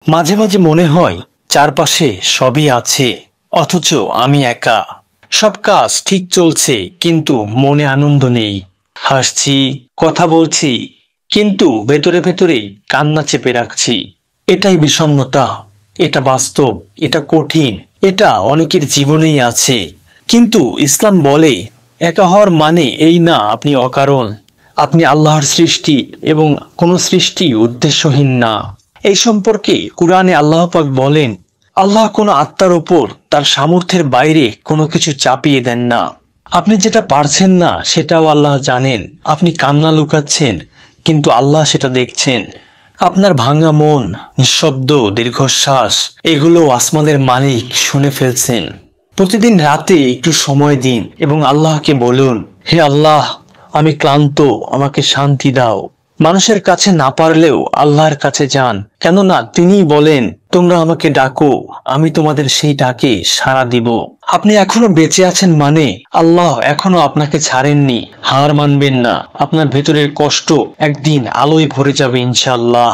মাঝে মাঝে মনে হয় চারপাশে সবই আছে, অথচ আমি একা। সব কাজ ঠিক চলছে, কিন্তু মনে আনন্দ নেই। হাসছি, কথা বলছি, কিন্তু ভেতরে ভেতরেই কান্না চেপে রাখছি। এটাই বিষণ্ণতা, এটা বাস্তব, এটা কঠিন, এটা অনেকের জীবনেই আছে। কিন্তু ইসলাম বলে, একা হওয়ার মানে এই না আপনি অকারণ। আপনি আল্লাহর সৃষ্টি, এবং কোন সৃষ্টি উদ্দেশ্যহীন না। এই সম্পর্কে কুরআনে আল্লাহ পাক বলেন, আল্লাহ কোনো আত্মার উপর তার সামর্থ্যের বাইরে কোনো কিছু চাপিয়ে দেন না। আপনি যেটা পারছেন না সেটাও আল্লাহ জানেন। আপনি কান্না লুকাচ্ছেন, কিন্তু আল্লাহ সেটা দেখছেন। আপনার ভাঙা মন, নিঃশব্দ দীর্ঘশ্বাস, এগুলো আসমানের মালিক শুনে ফেলছেন। প্রতিদিন রাতে একটু সময় দিন এবং আল্লাহকে বলুন, হে আল্লাহ, আমি ক্লান্ত, আমাকে শান্তি দাও। মানুষের কাছে না পারলেও আল্লাহর কাছে যান, কেননা তিনিই বলেন, তোমরা আমাকে ডাকো, আমি তোমাদের সেই ডাকে সাড়া দিব। আপনি এখনো বেঁচে আছেন মানে আল্লাহ এখনো আপনাকে ছাড়েননি। হার মানবেন না। আপনার ভেতরের কষ্ট একদিন আলোয় ভরে যাবে ইনশাআল্লাহ।